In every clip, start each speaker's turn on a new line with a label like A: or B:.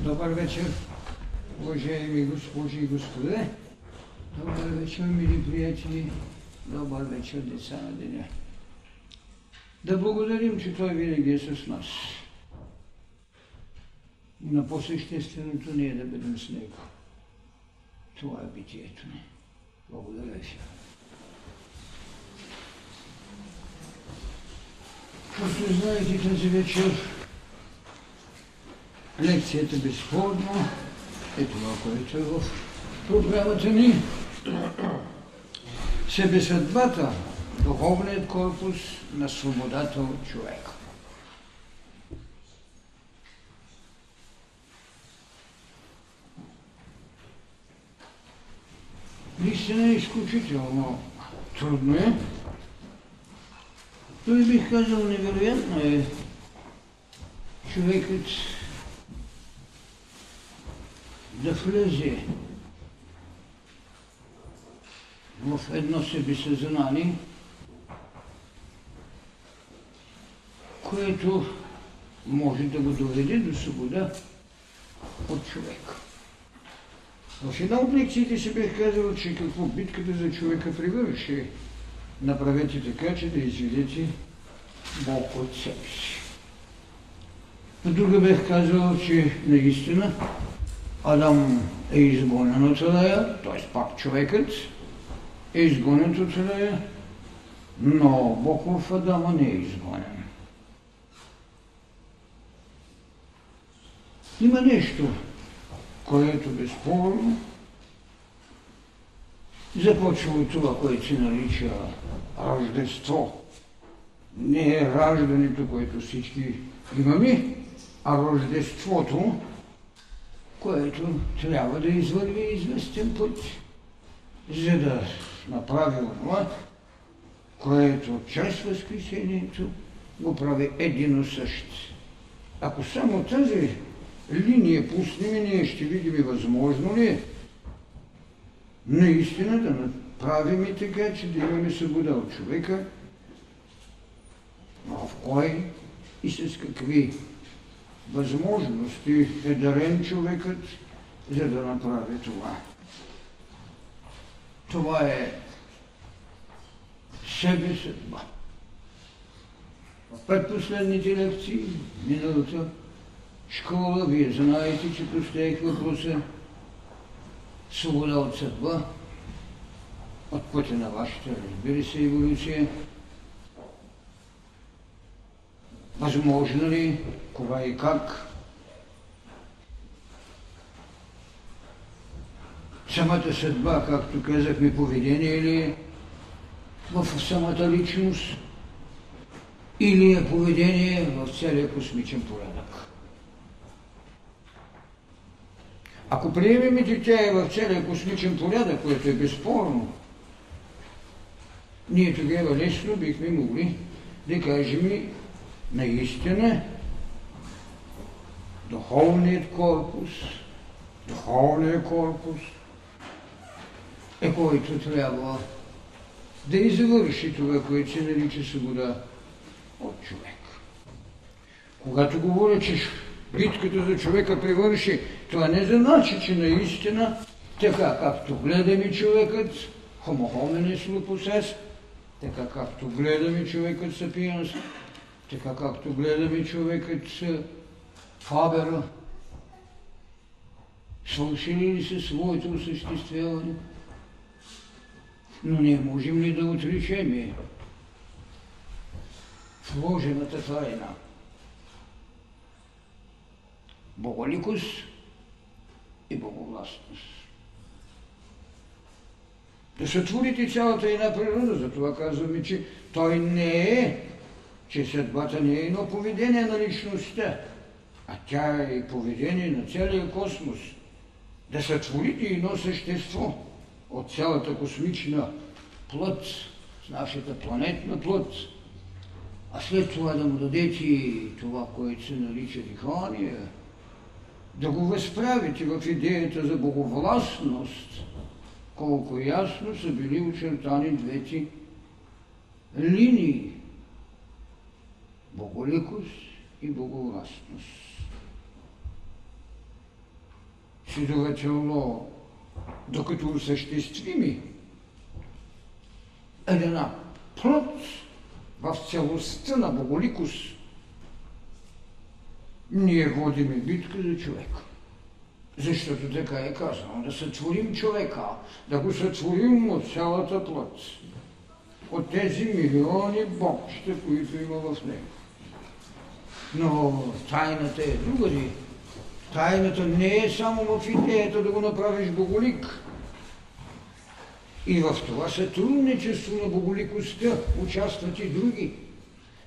A: Добър вечер, уважаеми госпожи и господа. Добър вечер, мили приятели. Добър вечер, деца на деня. Да благодарим, че Той винаги е с нас. Но по-същественото не е да бъдем с Него. Това е битието ни. Благодаря ви. Както знаете, тази вечер лекцията безспорно е това, което е в програмата ни. Себесъдбата, духовният корпус на свободата от човека. Наистина е изключително трудно е. Той бих казал, невероятно е човекът да влезе в едно себесъзнание, което може да го доведе до свобода от човека. В една от лекциите си бих казал, че какво битката за човека превърши. Направете така, че да изведете Бог от себе си. Но друга бих казал, че наистина Адам е изгонен от рая, т.е. пак човекът е изгонен от рая, но Бог в Адама не е изгонен. Има нещо, което безспорно започва от това, което се нарича рождество. Не е раждането, което всички имаме, а рождеството, което трябва да извърви известен път, за да направи това, което чрез възкресението го прави едино също. Ако само тази линия пуснем, ние ще видим възможно ли наистина да направим и така, че да имаме свобода от човека, в кой и с какви възможности е дарен човекът, за да направи това. Това е себесъдба. В предпоследните лекции, миналата школа, вие знаете, че поставих въпроса свобода от съдба, от пътя на вашата, разбира се, еволюция. Възможно ли, кога и как? Самата съдба, както казахме, поведение ли е в самата личност, или е поведение в целия космичен порядък? Ако приемем, че тя е в целия космичен порядък, което е безспорно, ние тогава лесно бихме могли да кажем наистина духовният корпус е който трябва да извърши това, което се нарича свобода от човек. Когато говоря, че битката за човека превърши, това не значи, че наистина, така както гледаме човекът, homo hominis lupus est, така както гледаме човекът сапиенс, така както гледаме човекът Фабера, свършили ли се своето осъществяване, но не можем ли да отречем вложената тайна? Боголикост и боговластност. Да сътворите цялата една природа, затова казваме, че той не е, че съдбата не е едно поведение на личността, а тя е поведение на целия космос. Да сътворите едно същество от цялата космична плът, с нашата планетна плът, а след това да му дадете това, което се нарича дихание, да го възправите в идеята за боговластност, колко ясно са били очертани двете линии – боголикост и боговластност. Следователно, докато осъществими една плът в целостта на боголикост, ние водиме битка за човека. Защото така е казано, да сътворим човека, да го сътворим от цялата плът, от тези милиони богчета, които има в него. Но тайната е другаде. Тайната не е само в идеята да го направиш боголик. И в това сътрудничество на боголикостта участват и други.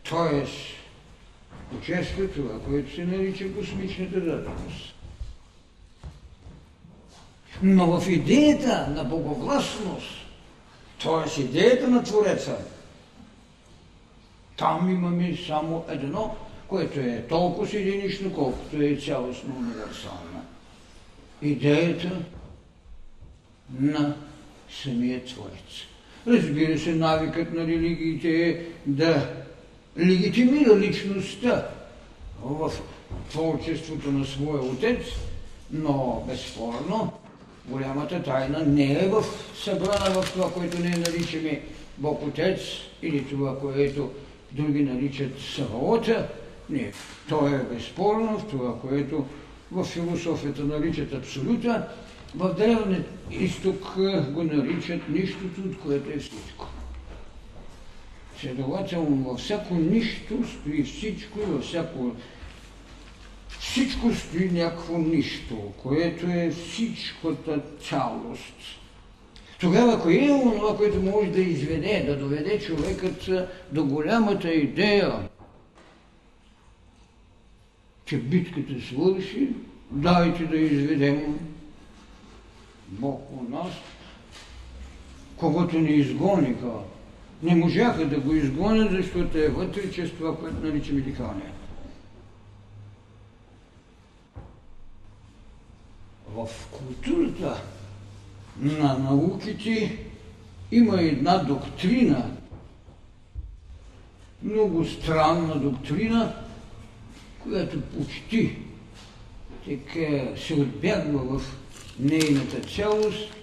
A: Тоест, участва това, което се нарича космичната даденост. Но в идеята на боговластност, т.е. идеята на Твореца, там имаме само едно, което е толкова единично, колкото е цялостно универсална. Идеята на самия Творец. Разбира се, навикът на религиите е да легитимира личността в творчеството на своя отец, но безспорно голямата тайна не е събрана в това, което ние наричаме Бог Отец или това, което други наричат Саваота. Не, то е безспорно в това, което в философията наричат Абсолюта, в Древния изток го наричат нищото, от което е всичко. Следователно, във всяко нищо стои всичко и във всичко стои някакво нищо, което е всичката цялост. Тогава, кое е онова, което може да изведе, да доведе човекът до голямата идея, че битката свърши, дайте да изведем Бог у нас, когото ни изгониха. Не можаха да го изгонят, защото е вътре чрез това, което наричаме дихание. В културата на науките има една доктрина, много странна доктрина, която почти така се отбягва в нейната цялост.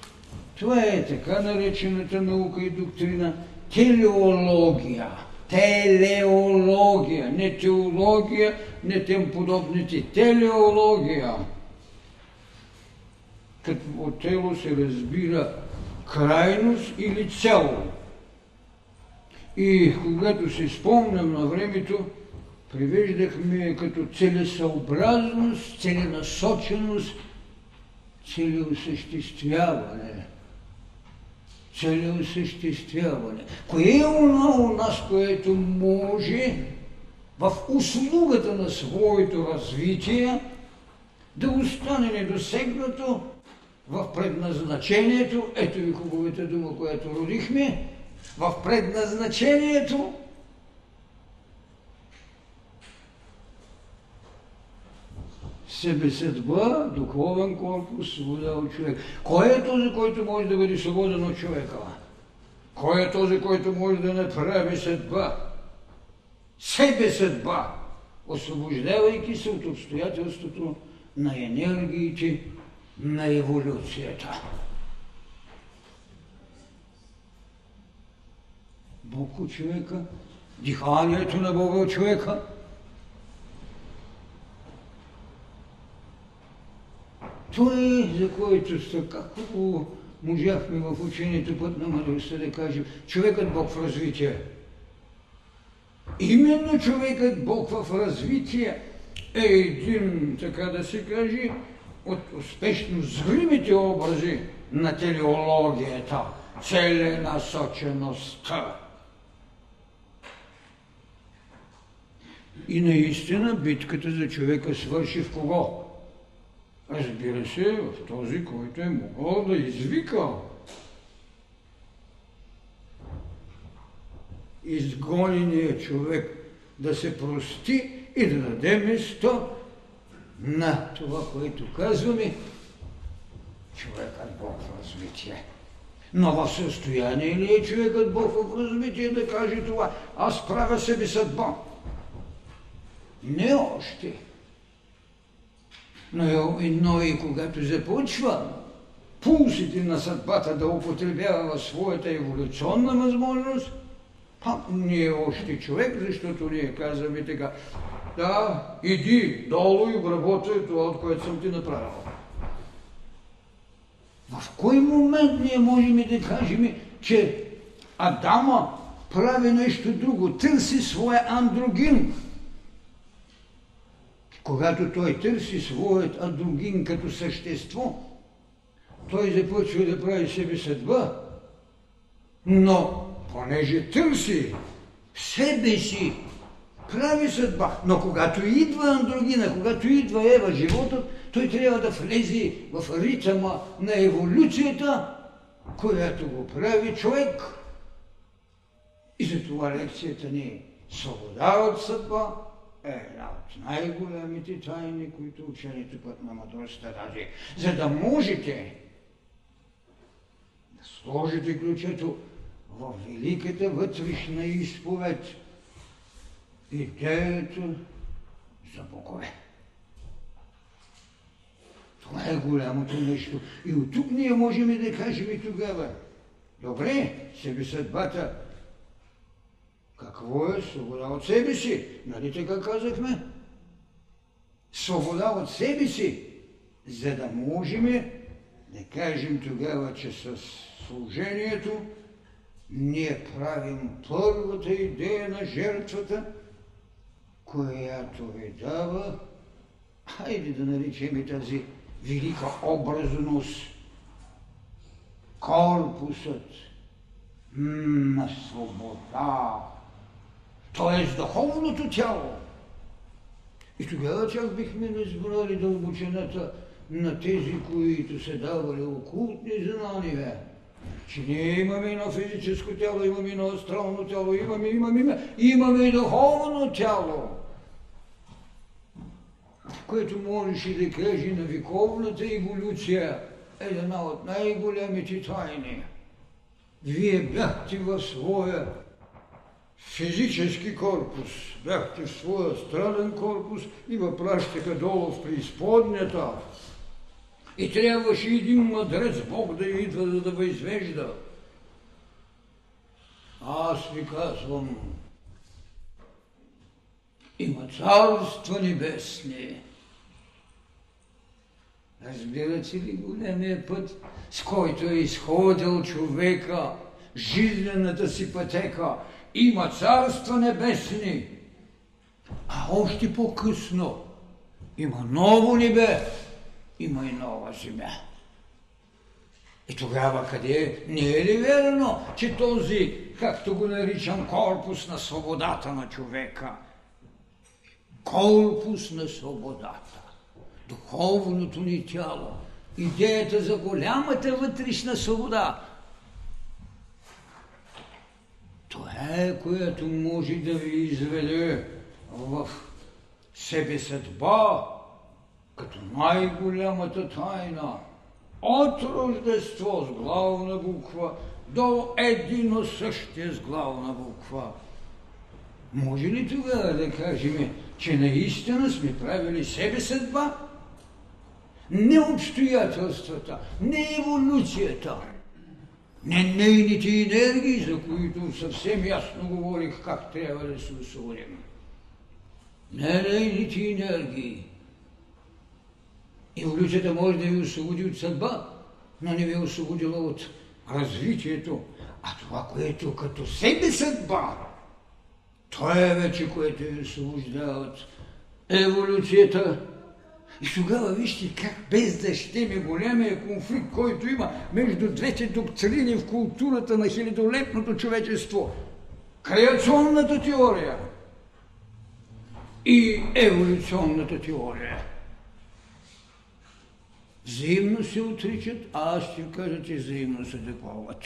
A: Това е така наречената наука и доктрина телеология. Телеология, не теология, не тем подобните. Телеология. Като от тело се разбира крайност или цяло. И когато се спомням на времето, превеждахме като целесъобразност, целенасоченост, целеосъществяване. Целеосъществяване. Кое е оно у нас, което може в услугата на своето развитие да остане недосегнато в предназначението, ето ви хубавата дума, която родихме, в предназначението себесъдба, духовен корпус, свобода от човек. Кой е този, който може да бъде свободен от човека? Кой е този, който може да направи съдба? Себесъдба, освобождавайки се от обстоятелството на енергиите на еволюцията. Бог от човека, диханието на Бога от човека. Това е, за който така хубаво можахме в учението Път на мъдростта да кажем, човекът Бог в развитие. Именно човекът Бог в развитие е един, така да се каже, от успешно зримите образи на телеологията, целенасочеността. И наистина битката за човека свърши в кого? Разбира се, в този, който е могъл да извика изгонения човек да се прости и да даде место на това, което казваме, човекът Бог в развитие. Но в състояние ли е човекът Бог в развитие да каже това? Аз правя себе съдба. Не още. Но и когато започва пулсите на съдбата да употребява своята еволюционна възможност, пак не е още човек, защото ние казваме така: да, иди долу и обработвай това, от което съм ти направил. В кой момент ние можем да кажем, че Адама прави нещо друго, търси своя андрогин? Когато той търси своят андрогин като същество, той започва да прави себе съдба, но понеже търси себе си, прави съдба. Но когато идва андрогина, когато идва Ева, животът, той трябва да влезе в ритъма на еволюцията, която го прави човек. И затова лекцията ни е свобода от съдба е една от най-големите тайни, които учените път на мъдростта даде. За да можете да сложите ключето в великата вътрешна изповед, идеята за богове. Това е голямото нещо. И от тук ние можем да кажем и тогава: добре, себе съдбата. Какво е свобода от себе си? Нали така казахме? Свобода от себе си, за да можем да кажем тогава, че с служението ние правим първата идея на жертвата, която ви дава, хайде да наричаме тази велика образност, корпусът на свобода, т.е. духовното тяло. И тогава чак бихме разбрали дълбочината на тези, които са давали окултни знания, че ние имаме едно физическо тяло, имаме едно астрално тяло, имаме и духовно тяло, което можеше да каже на вековната еволюция е една от най-големите тайни. Вие бяхте в своя физически корпус, бяхте в своя астрален корпус и ви пращаха долу в преизподнята. И трябваше един мъдрец Бог да идва, за да ви извежда. Аз ви казвам, има царства небесни. Разбирате ли големия път, с който е изходил човека, жизнената си пътека? Има царства небесни, а още по-късно има ново небе, има и нова земя. И тогава къде не е ли верно, че този, както го наричам, корпус на свободата на човека, корпус на свободата, духовното ни тяло, идеята за голямата вътрешна свобода, това е, което може да ви изведе в себе съдба, като най-голямата тайна, от Рождество с главна буква до едино същия с главна буква. Може ли тогава да кажем, че наистина сме правили себе съдба? Не обстоятелствата, не еволюцията, не нейните енергии, за които съвсем ясно говорих как трябва да се освободим. Не нейните енергии. Еволюцията може да ви освободи от съдба, но не ви е освободила от развитието. А това, което като себе съдба, то е вече, което ви освобождава от еволюцията. И тогава вижте как без да щеме големия конфликт, който има между двете доктрини в културата на хилядолетното човечество. Креационната теория и еволюционната теория. Взаимно се отричат, а аз ще кажа, че взаимно се допълват.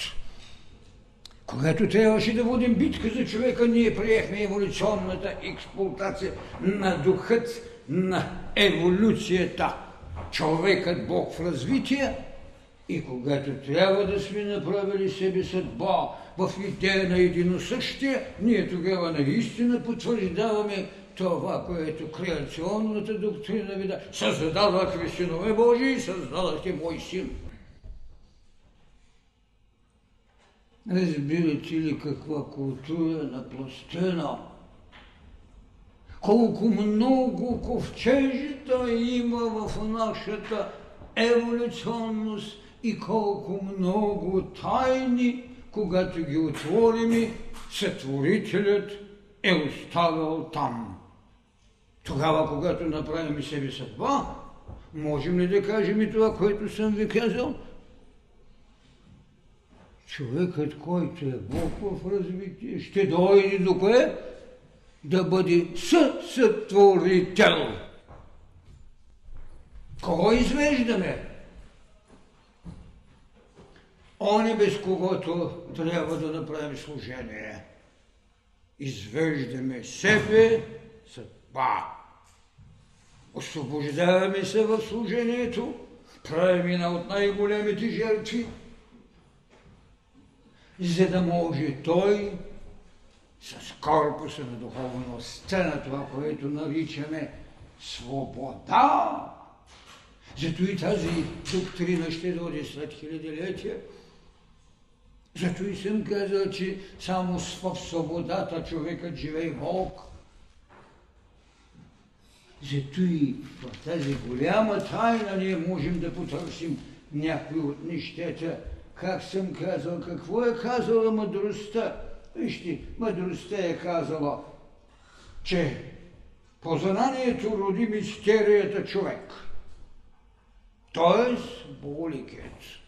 A: Когато трябваше да водим битка за човека, ние приехме еволюционната експлоатация на духът на еволюцията. Човекът Бог в развитие, и когато трябва да сме направили себе съдба в идея на единосъщие, ние тогава наистина потвърждаваме това, което креационната доктрина ви да създадах ви синове Божии, създадахте мой син. Разбирате ли каква култура напластена? Колко много ковчежита има в нашата еволюционност и колко много тайни, когато ги отворим, Сътворителят е оставил там. Тогава, когато направим себе съдба, можем ли да кажем и това, което съм ви казал? Човекът, който е Бог в развитие, ще дойде до кое? Да бъде сътворител. Кого извеждаме? Оне без когото трябва да направим служение. Извеждаме себе съдба. Освобождаваме се в служението, правим една от най-големите жертви, за да може той с корпуса на духовността на това, което наричаме свобода. Зато и тази доктрина ще дойде след хилядилетия. Зато и съм казал, че само в свободата човекът живее Бог. Зато и в тази голяма тайна ние можем да потърсим някои от нещата. Как съм казал, какво е казала мъдростта? Вижте, мъдростта е казала, че познанието роди мистерията човек. Тоест, боголикът.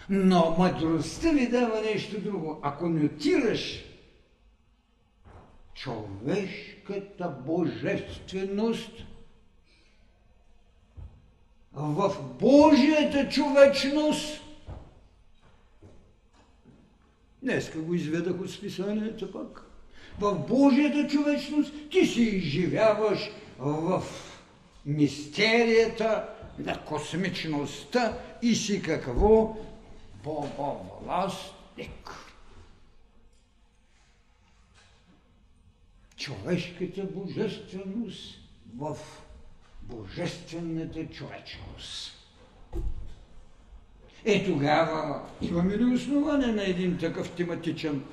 A: Но мъдростта ви дава нещо друго. Ако нотираш човешката божественост в Божията човечност, днеска го изведах от списанието пак, в Божията човечност ти се изживяваш в мистерията на космичността и си какво? Боговластник. Човешката божественост в божествената човечност. Тогава имаме ли основание на един такъв тематичен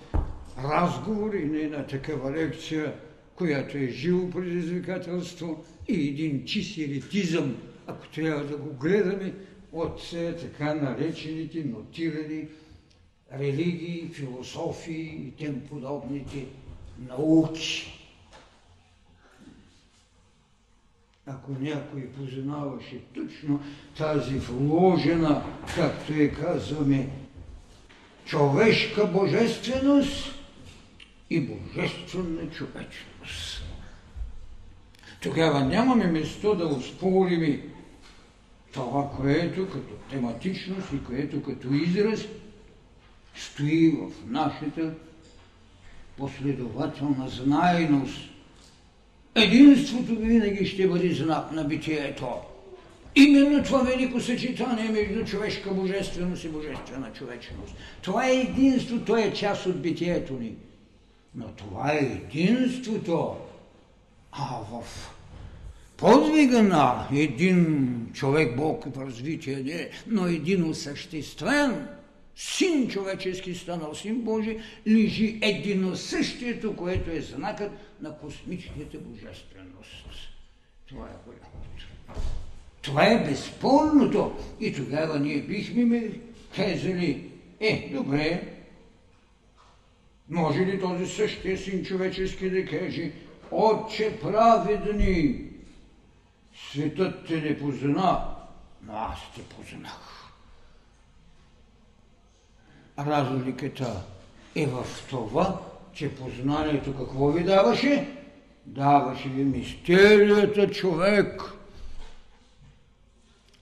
A: разговор и на една такава лекция, която е живо предизвикателство и един чист еретизъм, ако трябва да го гледаме от така наречените нотирани религии, философии и тем подобните науки. Ако някой познаваше точно тази вложена, както я казваме, човешка божественост и божествена човечност, тогава нямаме место да оспорим това, което като тематичност и което като израз стои в нашата последователна знайност. Единството винаги ще бъде знак на битието. Именно това велико съчетание между човешка божественост и божествена човечност. Това е единство, то е част от битието ни. Но това е единството. А в подвига на един човек, Бог в развитие не, но един осъществен Син човечески станал Син Божий, лежи единосъщието, което е знакът на космичната божественост. Това е голямото. Това е безспорното. И тогава ние бихме ми казали, добре, може ли този същия Син човечески да каже: Отче праведни, светът те не позна, но аз те познах. Разликата е в това, че познанието какво ви даваше? Даваше ви мистерията човек.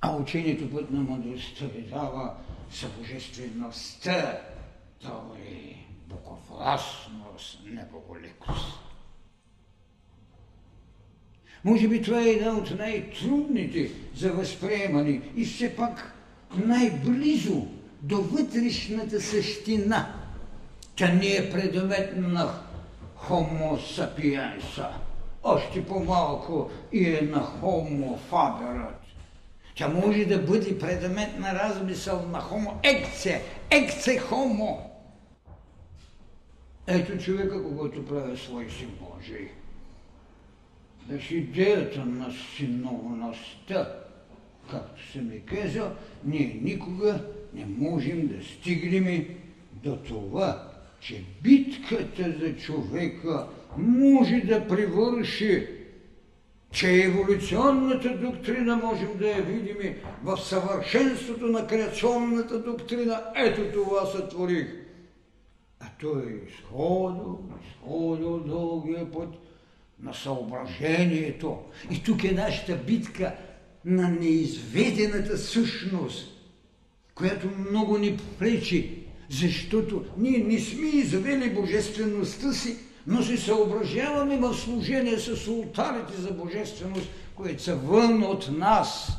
A: А учението път на мъдростта ви дава събожествеността. Това е боговластност, не боголикост. Може би това е една от най-трудните за възприемане и все пак най-близо до вътрешната същина. Тя не е предмет на хомо сапиенса. още по-малко и е на хомо фаберът. Тя може да бъде предмет на размисъл на хомо екце хомо. Ето човека, когато прави свой син Божий. Значи идеята на синовността, както съм ви казал, ние никога не можем да стигнем до това, че битката за човека може да привърши, че еволюционната доктрина можем да я видим в съвършенството на креационната доктрина. Ето това сътворих. А той е изходил дългия път на съображението. И тук е нашата битка на неизведената същност, която много ни пречи, защото ние не сме извели божествеността си, но се съображаваме в служение с ултарите за божественост, които са вън от нас.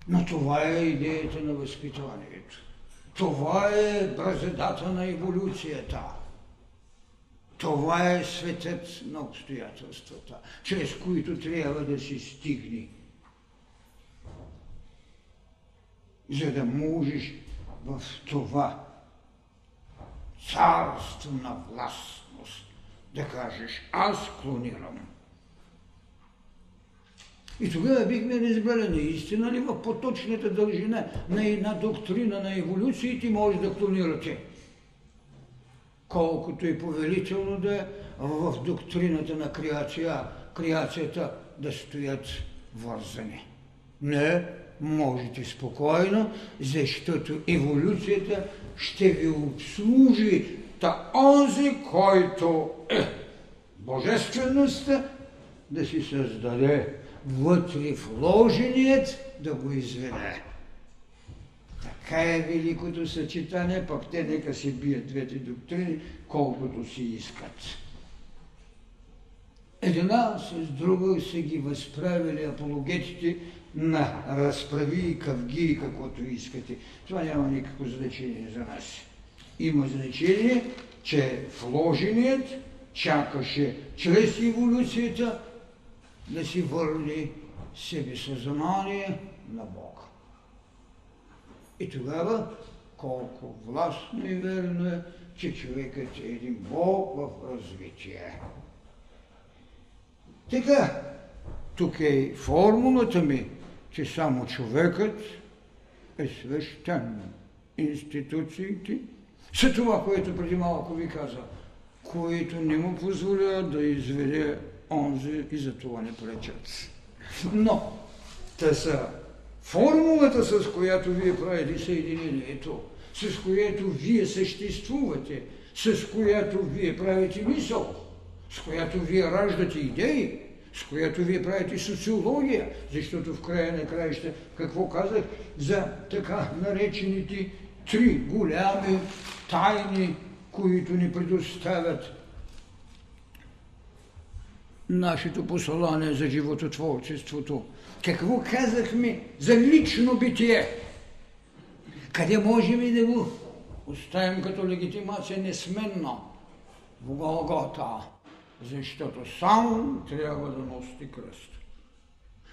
A: Но това е идеята на възпитанието. Това е бразедата на еволюцията. Това е светът на обстоятелствата, чрез които трябва да се стигне. За да можеш в това царство на властност да кажеш: аз клонирам. И тогава бихме разбрали наистина ли в поточната дължина на една доктрина на еволюциите може да клонирате. Колкото и повелително да е в доктрината на креацията да стоят вързани. Не, можете спокойно, защото еволюцията ще ви обслужи онзи, който е божествеността, да си създаде вътре вложеният, да го изведе. Така е великото съчетание, пък те нека се бият двете доктрини, колкото си искат. Една с друга са ги възправили апологетите на разправи и кавги, каквото искате. Това няма никакво значение за нас. Има значение, че вложеният чакаше чрез еволюцията да си върне себесъзнание на Бога. И тогава колко властно и верно е, че човекът е един Бог в развитие. Така, тук е формулата ми, че само човекът е свещен. Институциите са това, което преди малко ви каза, които не му позволяват да изведе онзи и за това не пречат. Но те са формулата, с която вие правите съединението, с която вие съществувате, с която вие правите мисъл, с която вие раждате идеи, с която вие правите социология, защото в края на краища, какво казах за така наречените три голями тайни, които ни предоставят нашето послание за живототворчеството. Какво казахме за лично битие? Къде можем и да го оставим като легитимация несменна? В Голгота. Защото сам трябва да носи кръст.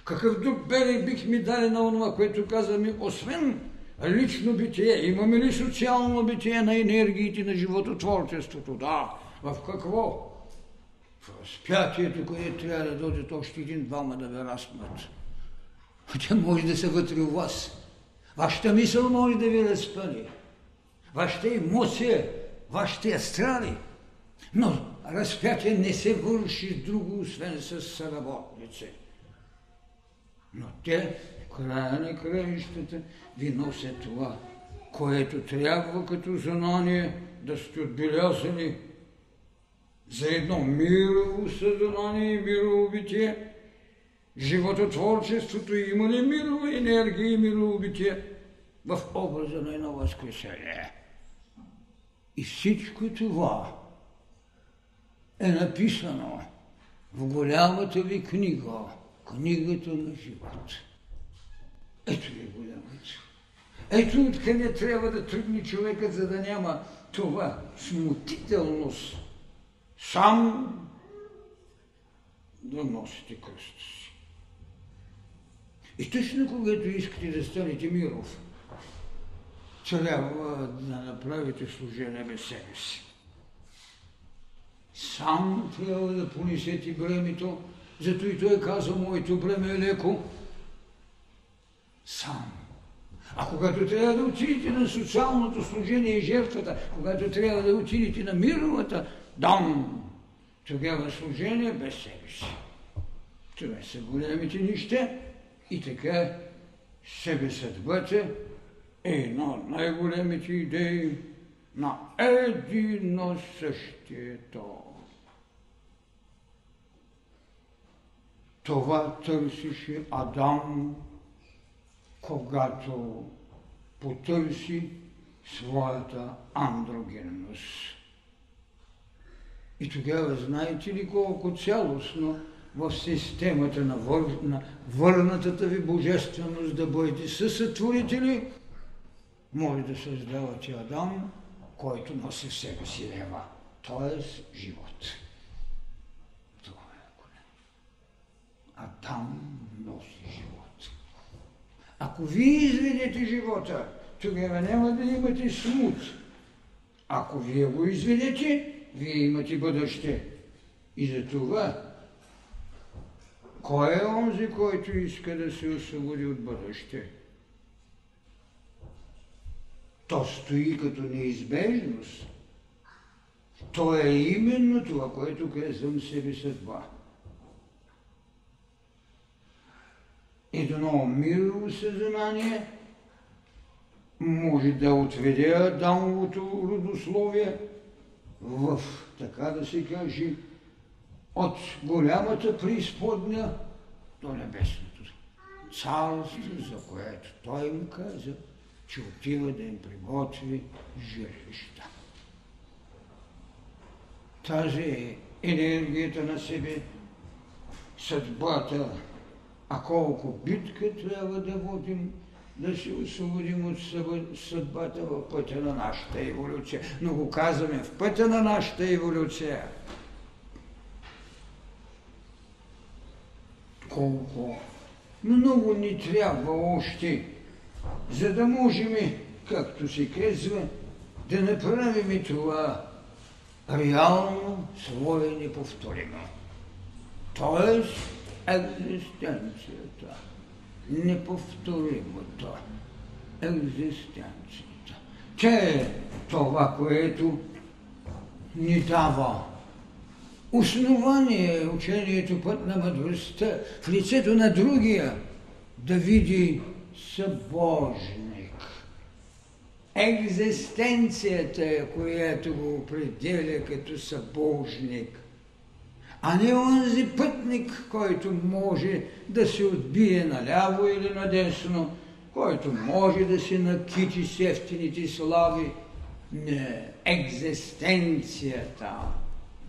A: Какъв друг берег бихме дали на онова, което казваме, освен лично битие? Имаме ли социално битие на енергиите на живототворчеството? Да. В какво? В разпятието, което трябва да дойдат още един-двама да ви разпнат. Тя може да са вътре у вас. Вашата мисъл може да ви разпъли. Вашата емоция, вашите астрали. Но разпятие не се върши с друго, освен с съработници. Но те, в края на краищата, ви носят това, което трябва като знание да сте отбелязани за едно мирово съзнание и мирово битие. Живототворчеството има ли мирова енергия и мирово битие в образа на едно възкресение? И всичко това е написано в голямата ви книга, книгата на живот. Ето ви голямата. Ето откъде трябва да тръгне човекът, за да няма това смутителност. Сам да носите кръста си. И точно когато искате да станете миров, трябва да направите служение без себе си. Сам трябва да понесете бремето, зато и той казва, моето бреме е леко. Сам. А когато трябва да отидете на социалното служение и жертвата, когато трябва да отидете на мировата, тогава служение без себе си. Това са големите неща и така себесъдбата е една от най-големите идеи на едно същието. Това търсише Адам, когато потърси своята андрогенност. И тогава знаете ли колко цялостно в системата на върнатата ви божественост да бъдете съсътворители, може да създавате Адам, който носи в себе си Ева, т.е. живот. Това е голям. Адам носи живот. Ако вие изведете живота, тогава няма да имате смут. Ако вие го изведете, вие имате бъдеще. И за това, кой е онзи, който иска да се освободи от бъдеще? То стои като неизбежност. То е именно това, което казвам себесъдба. Едно мирово съзнание може да отведе Адамовото родословие в, така да се каже, от голямата преизподня до небесното царство, за което той им каза, че отива да им приготви жилища. Тази е енергията на себе, съдбата, а колко битка трябва да водим, да се освободим от съдбата в пътя на нашата еволюция. Но го казваме в пътя на нашата еволюция. Колко много ни трябва още, за да можем, както се казва, да направим това реално, свое неповторимо. Тоест, екзистенцията, неповторимото, екзистенцията. Че е това, което ни дава основание, учението път на мъдростта в лицето на другия да види събожник. Екзистенцията е, която го определя като събожник, а не онзи пътник, който може да се отбие наляво или надесно, който може да се накичи с ефтините слави. Не, екзистенцията,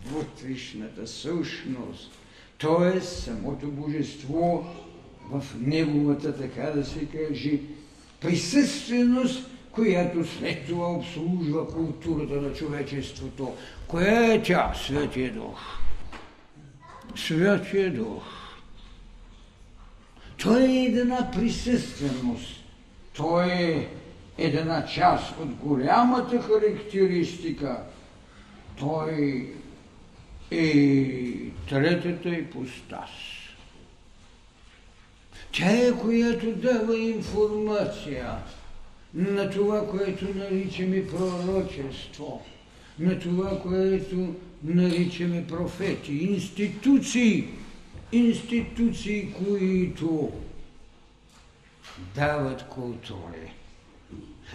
A: вътрешната същност, т.е. самото божество в неговата, така да се каже, присъственост, която след това обслужва културата на човечеството. Коя е тя? Светия Дух. Святия Дух. Той е една присъственост. Той е една част от голямата характеристика. Той е третата ипостас. Тя е, която дава информация на това, което наричаме пророчество, на това, което наричаме профети, институции, които дават култури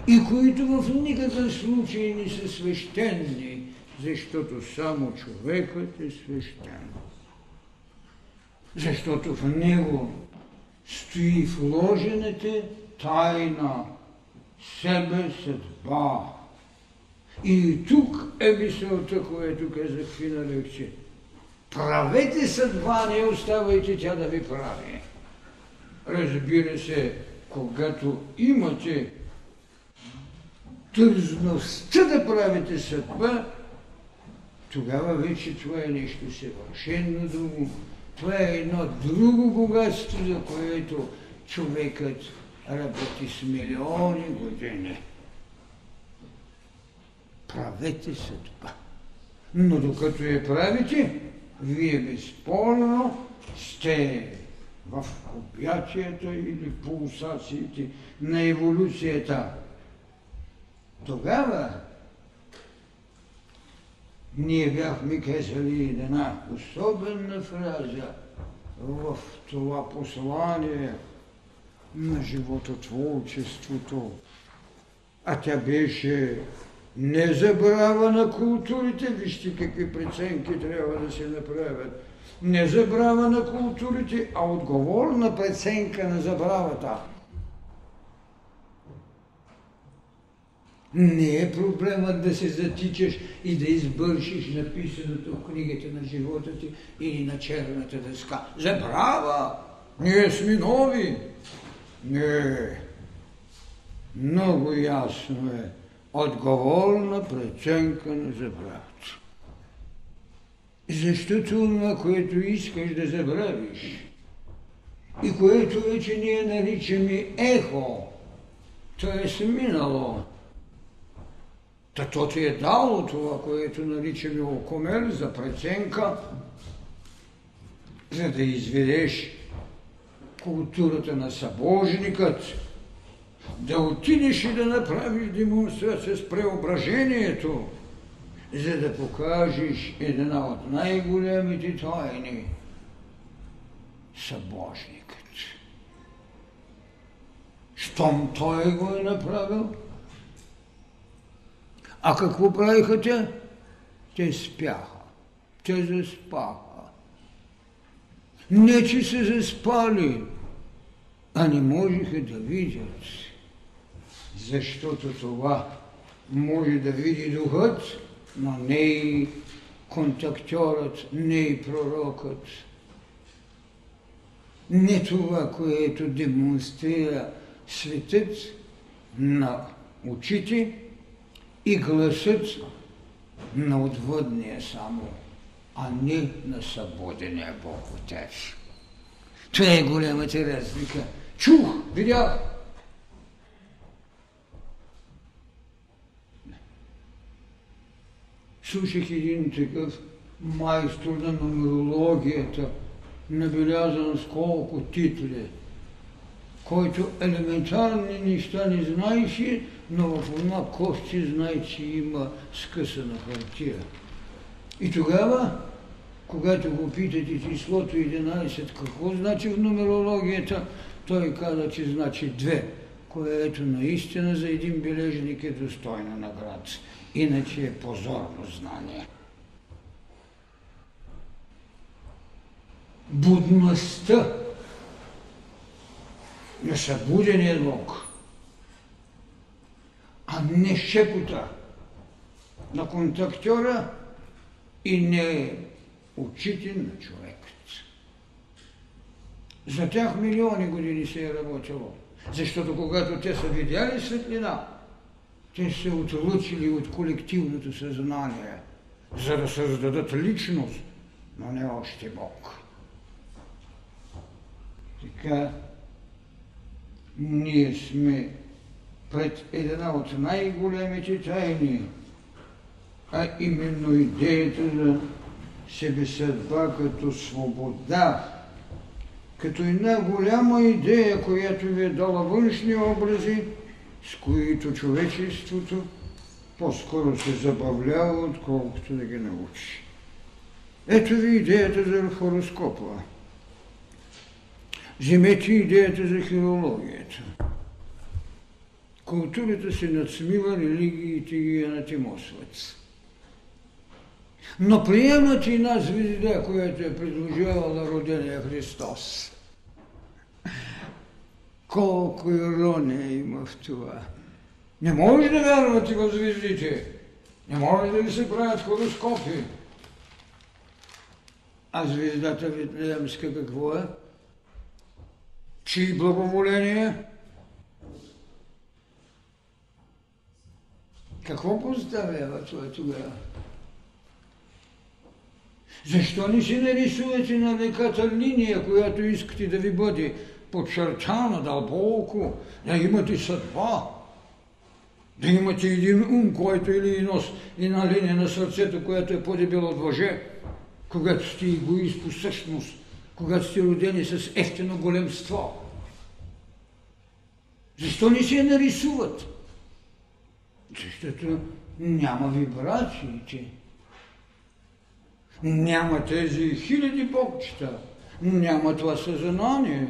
A: и които в никакъв случай не са свещени, защото само човекът е свещен. Защото в него стои вложената тайна себе съдба. И тук е мисълта, която казах в една лекция. Правете съдба, не оставайте тя да ви прави. Разбира се, когато имате трудността да правите съдба, тогава вече това е нещо съвършено друго. Това е едно друго богатство, за което човекът работи с милиони години. Правете съдба. Но докато я правите, вие безспорно сте в обятията или пулсациите на еволюцията. Тогава ние бяхме казали една особена фраза в това послание на живототворчеството, а тя беше не забрава на културите, вижте какви преценки трябва да се направят, не забрава на културите, а отговорна преценка на забравата. Не е проблемът да се затичаш и да избършиш написаното в книгите на живота ти или на черната дъска. Забрава! Ние сме нови! Не! Много ясно е. Отговорна преценка на забравата. Защото това, което искаш да забравиш и което вече ние наричаме ехо, т.е. минало, то ти е дало това, което наричаме окомер за преценка, за да изведеш културата на събожникът, да отидеш и да направиш демонстрация с преображението, за да покажеш една от най-големите тайни – събожникът. Щом той го е направил, а какво правиха те? Те спяха, те заспаха. Не, че се заспали, а не можеха да видят, защото това може да види духът, но не и контактьорът, не и пророкът. Не това, което демонстрира светът на очите и гласът на отвъдния само, а не на събудения Бог Отец. Това е голямата разлика. Чух, видях. Слушах един такъв майстор на нумерологията, набелязан с колко титли, който елементарни неща не знаеше, но в една кости знае, че има скъсана хартия. И тогава, когато го питате числото 11, какво значи в нумерологията, той каза, че значи 2, което наистина за един бележник е достойна награда. Иначе е позорно знание. Будността на събудения Бог, а не шепота на контактьора и не очите на човекът. За тях милиони години се е работило, защото когато те са видяли светлина, те се отлучили от колективното съзнание, за да създадат личност, но не още Бог. Така, ние сме пред една от най-големите тайни, а именно идеята за себесъдба като свобода, като една голяма идея, която ви е дала външни образи, с които човечеството по-скоро се забавлява, отколкото да ги научи. Ето ви идеята за хороскопа. Вземете идеята за хирологията. Културата се надсмива, религиите ги анатемосват. Но приемат една звезда, която е предложила родения Христос. Колко ирония има в това. Не може да вярвате в звездите. Не може да ви се правят хороскопи. А звездата Витлеемска какво е? Чии благоволение? Какво поставява това тогава? Защо не си нарисувате на веката линия, която искате да ви бъде подчертана дълбоко, да имате съдба, да имате един ум, който или нос, една линия на сърцето, която е по-дебела от въже, когато сте егоист по същност, когато сте родени с ефтино големство. Защо не се нарисуват? Защото няма вибрациите. Няма тези хиляди богчета, няма това съзнание,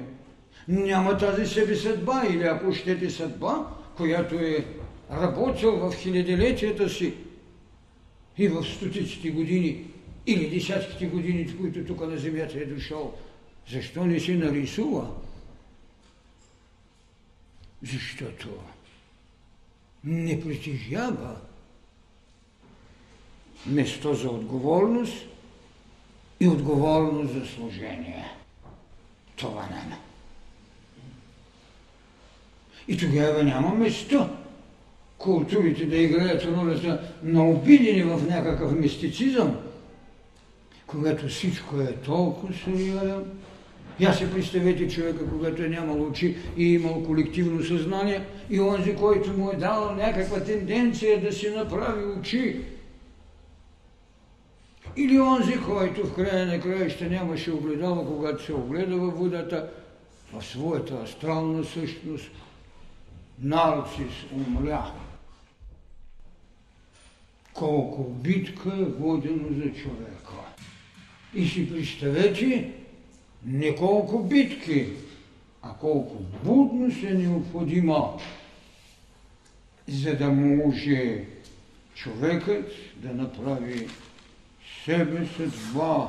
A: няма тази себесъдба или ако щете съдба, която е работил в хилядилетията си и в стотиците години или десятките години, в които тук на земята е дошъл. Защо не се нарисува? Защото не притежава место за отговорност и отговорност за служение. Това няма. И тогава няма место културите да играят ролята на обидени в някакъв мистицизъм, когато всичко е толкова сериозно. Я си представете човека, когато е нямал очи и имал колективно съзнание, и онзи, който му е дал някаква тенденция да си направи очи. Или онзи, който в края на краища нямаше огледало, когато се огледа във водата, в своята астрална същност, нарцис умря. Колко битка е водено за човека. И си представете, не колко битки, а колко будност е необходима, за да може човекът да направи себе съдба.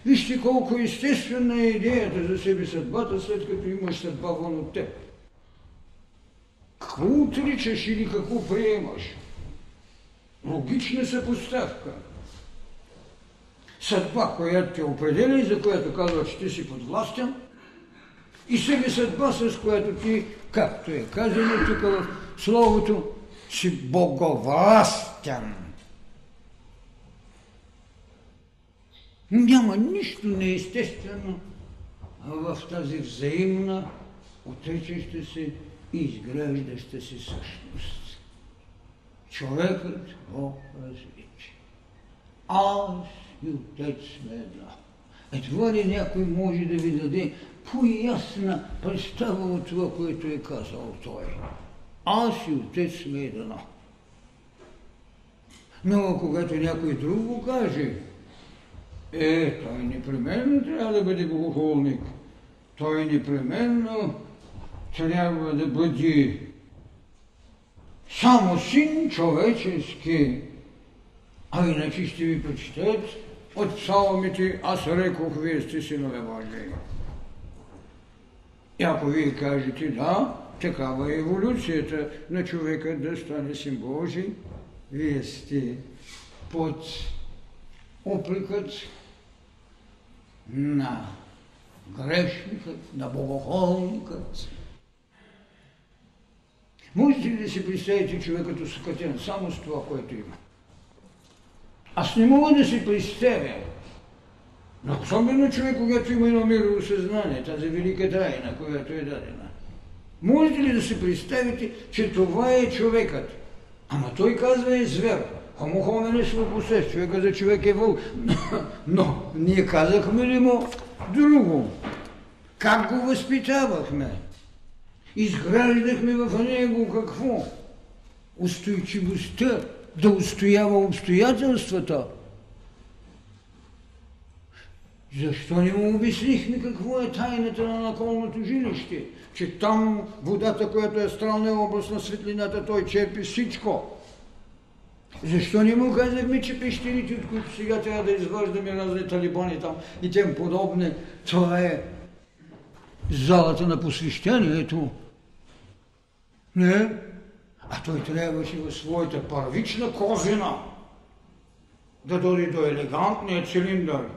A: Вижте колко естествена е идеята за себе съдбата, след като имаш съдба вън от теб. Какво отричаш или какво приемаш? Логична съпоставка. Съдба, която те определя и за която казва, че ти си подвластен, и себе съдба, с която ти, както е казано тук в словото, си боговластен. Няма нищо неестествено в тази взаимна, отричаща се и изграждаща се същност. Човекът го различи. Аз и Отец сме едно. Това ли някой може да ви даде по-ясна представа от това, което е казал той? Аз и Отец сме едно. Но когато някой друг го каже, той непременно трябва да бъде богохулник. Той непременно трябва да бъде само син човечески. А иначе ще ви прочетат от псалмите: аз рекох, вие сте синове Божии. И ако вие кажете да, такава е еволюцията на човека да стане син Божий, вие сте под упрекът на грешникът, на богохулникът. Можете ли да си представите човекът осъкатен само с това, което има? Аз не мога да си представя, но особено човек, когато има едно мирово съзнание, тази велика тайна, която е дадена. Можете ли да си представите, че това е човекът? Ама той казва е звер. Homo hominis lupus, човека за човек е вълк. Но ние казахме ли му друго? Как го възпитавахме? Изграждахме в него какво? Устойчивостта, да устоява обстоятелствата. Защо не му обяснихме какво е тайната на наколното жилище? Че там водата, която е астрална област на светлината, той черпи всичко. Защо не му казахме, че пещерите, от които сега трябва да изваждаме разни талибани там и тем подобни, това е залата на посвещението? Не? А той трябваше в своята първична козина да дойде до елегантния цилиндър.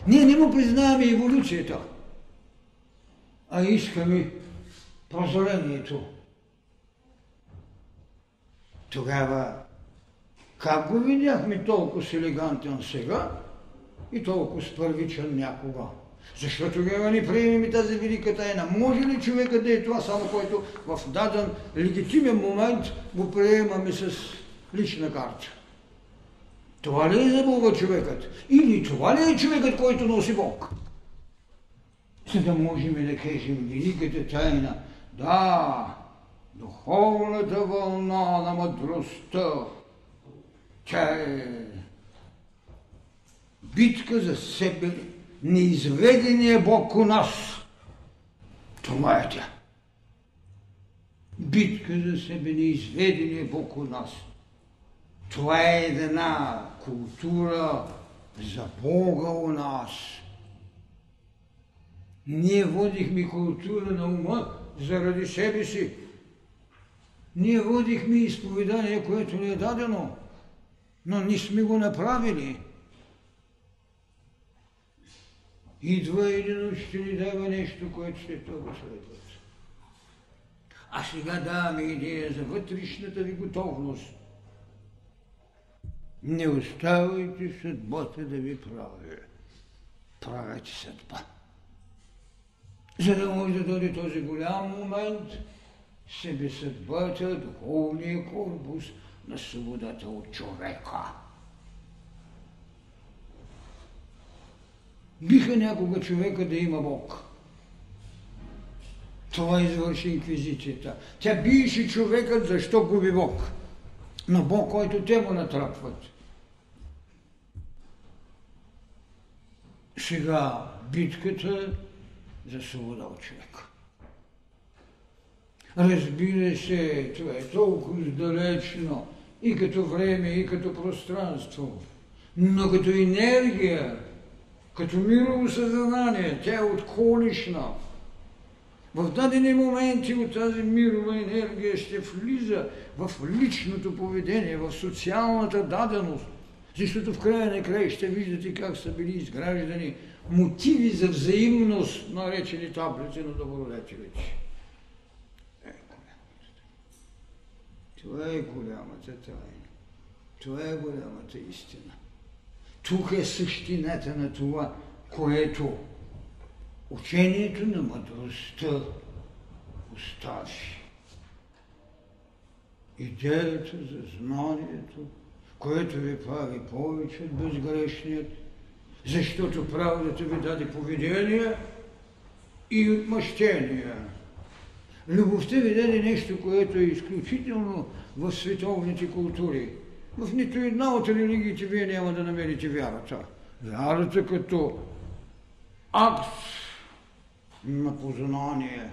A: Ние не му признаваме еволюцията, а искаме прозрението. Тогава Как го видяхме толкова с елегантен сега и толкова с първичен някога? Защото тогава не приемем тази велика тайна. Може ли човека да е това, само който в даден легитимен момент го приемаме с лична карта? Това ли е за Бога човекът? Или това ли е човекът, който носи Бог? За да можем да кажем великата тайна. Да, духовната вълна на мъдростта. Тя е битка за себе, неизведения Бог у нас. Това е тя. Битка за себе, неизведения Бог у нас. Това е една култура за Бога у нас. Ние водихме култура на ума заради себе си. Ние водихме изповедание, което ни е дадено, но не сме го направили. Идва един учител и дава нещо, което след това го следват. А сега даваме идея за вътрешната ви готовност. Не оставайте съдбата да ви прави. Правете съдба. За да може да дойде този голям момент, себе съдбата, духовния корпус на свободата от човека. Биха някога човека да има Бог. Това извърши инквизицията. Тя биеше човекът, защо губи Бог. Но Бог, който те му натрапват. Сега битката за свобода от човека. Разбира се, това е толкова далечно и като време, и като пространство, но като енергия, като мирово съзнание, тя е отколешна. В дадени моменти от тази мирова енергия ще влиза в личното поведение, в социалната даденост, защото в края на края ще виждате как са били изграждани мотиви за взаимност, наречени таблици на добродетелите. Това е голямата тайна. Това е голямата истина. Тук е същината на това, което учението на мъдростта остави. Идеята за знанието, което ви прави повече от безгрешният, защото правдата ви даде поведение и отмъщение. Любовта ви даде нещо, което е изключително в световните култури. В нито една от религиите вие няма да намерите вярата. Вярата като акт на познание.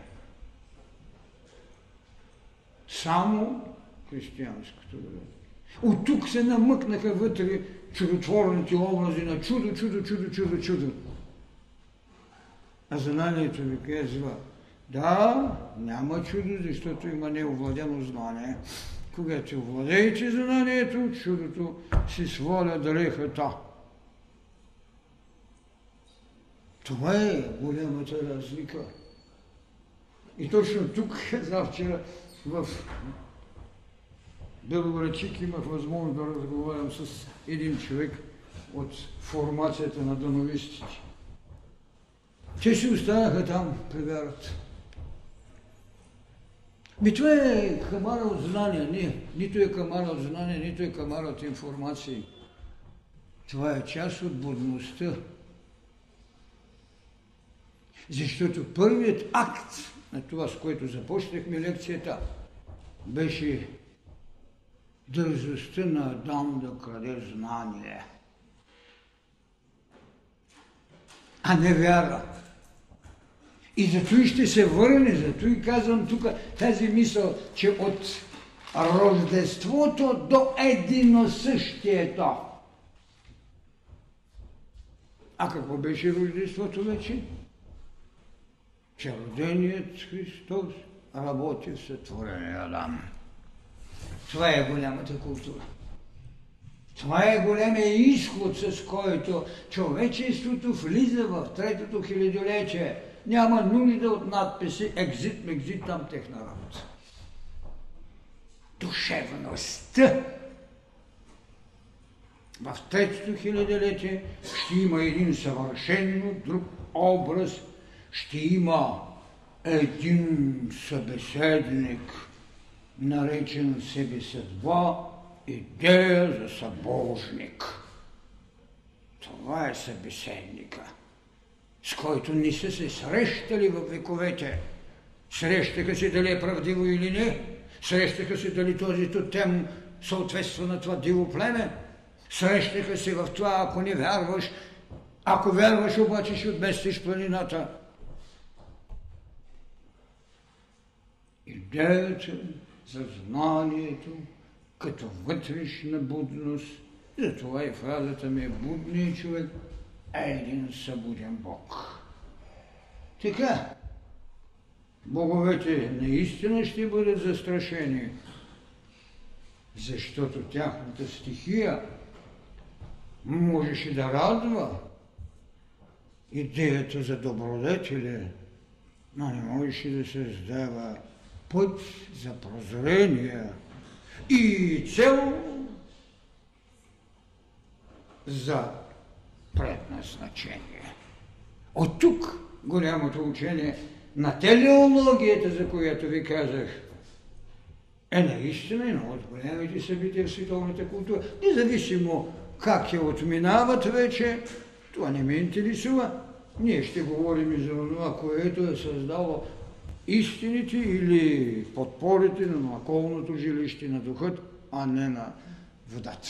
A: Само християнското вера. От тук се намъкнаха вътре чудотворните образи на чудо, чудо, чудо, чудо, чудо. А знанието ви казва, да, няма чудо, защото има неовладено знание. Когато овладеете знанието, чудото си сваля дрехата. Това е голямата разлика. И точно тук, завчера, в Белоградчик имах възможност да разговарям с един човек от формацията на дановистите. Те си останаха там при вярата. Това е камара от знания, нито е камара от знания, нито е камара от информации. Това е част от будността. Защото първият акт на това, с което започнахме лекцията, беше дързостта на Адам да краде знание, а не вяра. И зато и ще се върне, зато и казвам тук тази мисъл, че от рождеството до единосъщието. А какво беше рождеството вече? Че роденият Христос работи в сътворения Адам. Това е голямата култура. Това е големия изход, с който човечеството влиза в третото хилядолетие. Няма нужда от надписи екзит, мекзит, там техна работа. Душевността в третото хилядолетие ще има един съвършенно друг образ, ще има един събеседник, наречен себе съдба, идея за събожник. Това е събеседника, с който не са се срещали в вековете. Срещаха се дали е правдиво или не, срещаха се дали този тотем съответства на това диво племе, срещаха се в това, ако не вярваш, ако вярваш, обаче ще отместиш планината. Идеята за знанието като вътрешна будност, затова и фразата ми е будният човек е един събуден Бог. Така, боговете наистина ще бъдат застрашени, защото тяхната стихия можеше да радва идеята за добродетели, но не можеше да създава път за прозрение и цел за предназначение. От тук голямото учение на телеологията, за която ви казах, е наистина едно от големите събития в световната култура. Независимо как я отминават вече, това не ме интересува. Ние ще говорим и за това, което е създало истините или подпорите на околното жилище на духът, а не на водата.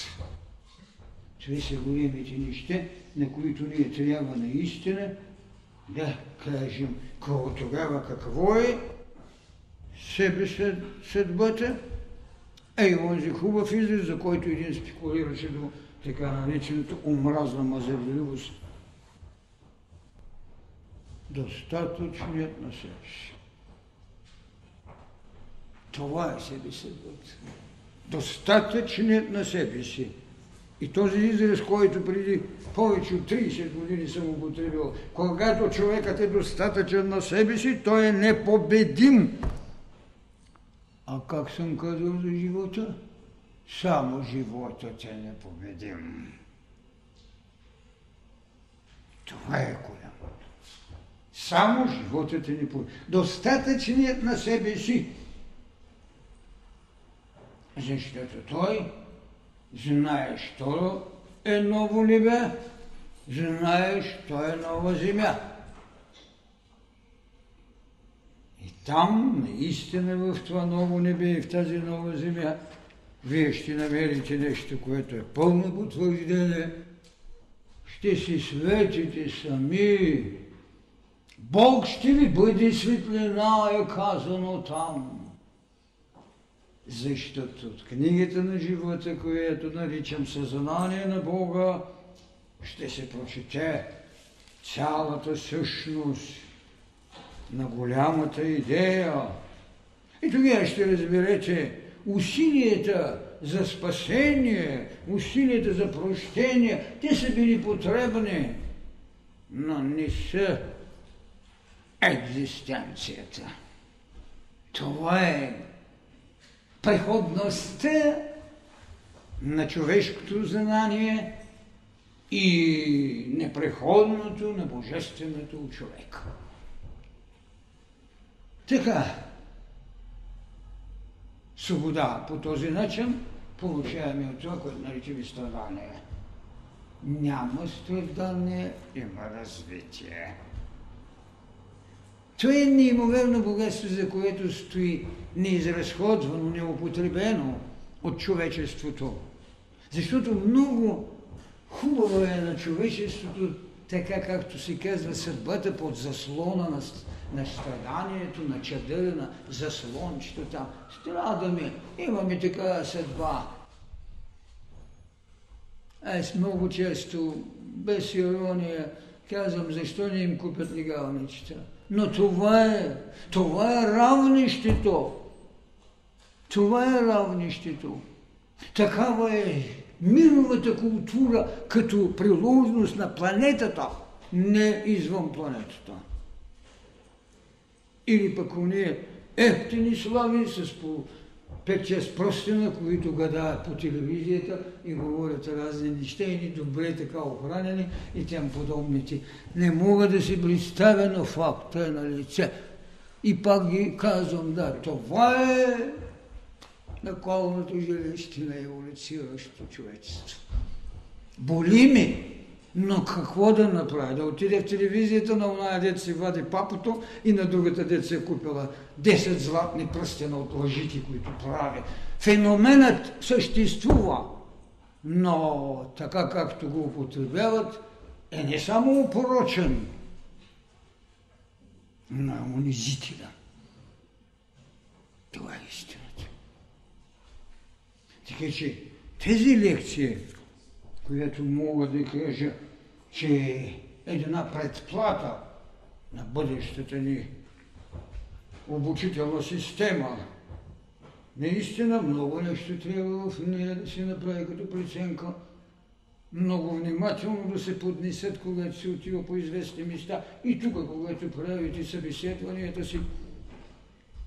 A: Това са големите неща, на които ние трябва наистина да кажем тогава какво е себе съдбата, и онзи хубав израз, за който един спекулираше до така нареченото омразна мазерливост. Достатъчният на себе си. Това е себе съдбата. Достатъчният на себе си. И този израз, който преди повече от 30 години съм употребил, когато човекът е достатъчен на себе си, той е непобедим. А как съм казал за живота? Само животът е непобедим. Това е голямото. Само животът е непобедим. Достатъчният на себе си. Защото той знаеш, що е ново небе, знаеш, що е нова земя. И там, наистина в това ново небе и в тази нова земя, вие ще намерите нещо, което е пълно потвърждение. Ще си светите сами. Бог ще ви бъде светлина, е казано там. Защото от книгата на живота, която наричам съзнание на Бога, ще се прочете цялата същност на голямата идея. И тогава ще разберете усилията за спасение, усилията за прощение. Те са били потребни, но не са екзистенцията. Това е преходността на човешкото знание и непреходното на божественото у човека. Така, свобода по този начин получаваме от това, което наричаме страдание. Няма страдание, има развитие. Това е неимоверно богатство, за което стои неизразходвано, неупотребено от човечеството. Защото много хубаво е на човечеството, така както се казва, съдбата под заслона на страданието, на чадъра, на заслончето там. Страдаме, имаме такава съдба. Аз много често, без ирония, казвам, защо не им купят легалничета. Но това е равнището. Това е равнището. Такава е мировата култура като приложност на планетата, не извън планетата. Или пък уния ефтини слави с по 5-6 простина, които гадаят по телевизията и говорят разни неща и ни добре така охранени и тем подобните. Не мога да си представя, но факта е на лице. И пак ги казвам, да, това е наколното жилище на еволюционното човечество. Боли ми, но какво да направя? Да отиде в телевизията на оная дет си вади папото и на другата дет се е купила 10 златни пръстена от лъжите, които прави. Феноменът съществува, но така както го употребяват, е не само опорочен, но е унизителен. Това е истината. Така че тези лекции, която мога да кажа, че е една предплата на бъдещата ни обучителна система. Наистина много нещо трябва в нея да се направи като преценка, много внимателно да се поднесат, когато се отива по известни места и тук, когато правите събеседванията си,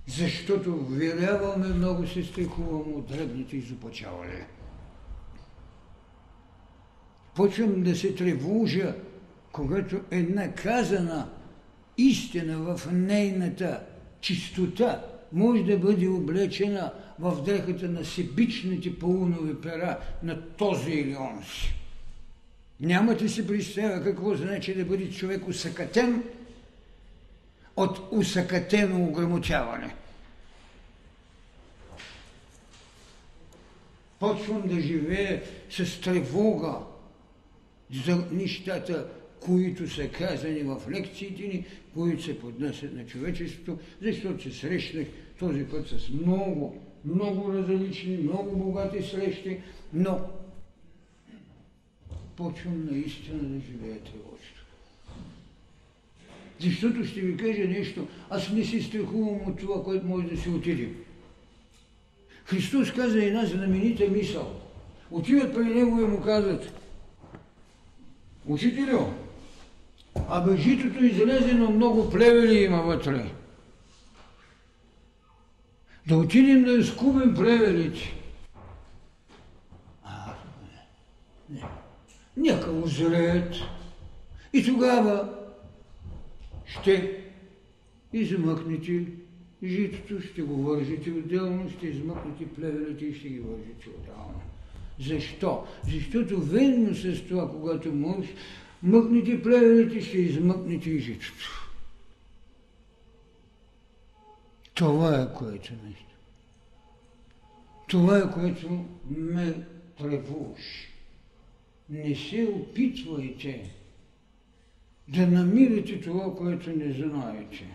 A: защото веряваме, много се страхуваме от дребните изопачавания. Почвам да се тревожа, когато една казана истина в нейната чистота може да бъде облечена в дрехата на себичните паунови пера на този или онзи. Нямате си представа какво значи да бъде човек усъкатен от усъкатено ограмотяване. Почвам да живея с тревога за нещата, които са казани в лекциите ни, които се поднасят на човечеството, защото се срещнах този път с много различни, много богати срещи, но почвам наистина да живея тревожно. Защото ще ви кажа нещо, аз не се страхувам от това, което може да се отиде. Христос каза една знаменита мисъл. Отиват при него и му казват: Учителю, абе житото излезе, но много плевели има вътре. Да отидем да изкубим плевелите. Не. Нека озреят. И тогава ще измъкнете житото, ще го вържите отделно, ще измъкнете плевелите и ще ги вържите отделно. Защо? Защото ведно с това, когато можеш, мъкнете плевелите, ще измъкнете и житото. Това е което нещо. Това е което ме тревожи. Не се опитвайте да намирате това, което не знаете.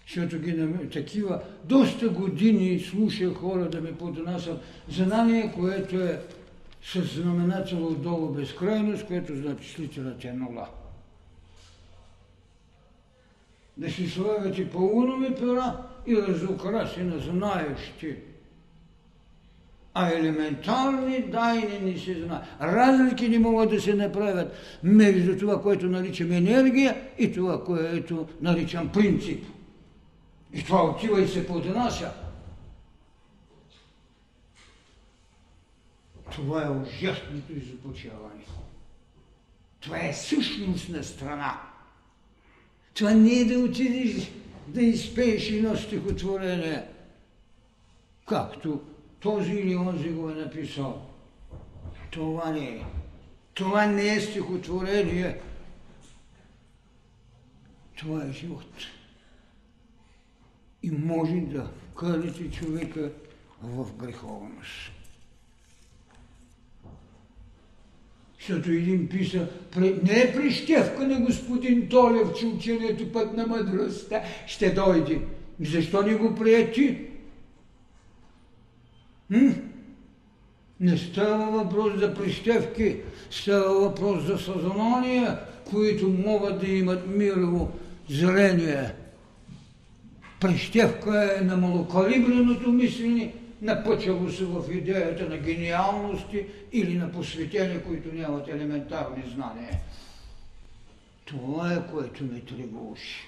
A: Защото ги намеря такива, доста години слушах хора да ме поднасят знание, което е с знаменател отдолу безкрайност, което значи числителът е нула. Да си слагате паунови пера и разукраси на знаещи. А елементарни тайни не се знаят. Разлики не могат да се направят между това, което наричам енергия и това, което наричам принцип. И това отива и се поднася. Това е ужасното изопачаване. Това е същностна страна. Това не е да отидеш да изпееш едно стихотворение, както този или онзи го е написал. Това не е. Това не е стихотворение. Това е живот. И може да вкарате човека в греховност. Защото един писа, не е прищевка на господин Толев, че учението път на мъдростта ще дойде. Защо не го прияти? Не става въпрос за прищевки, става въпрос за съзнания, които могат да имат мирово зрение. Прищевка е на малокалибреното мислене, напъчало се в идеята на гениалности или на посветени, които нямат елементарни знания. Това е което ме тревожи.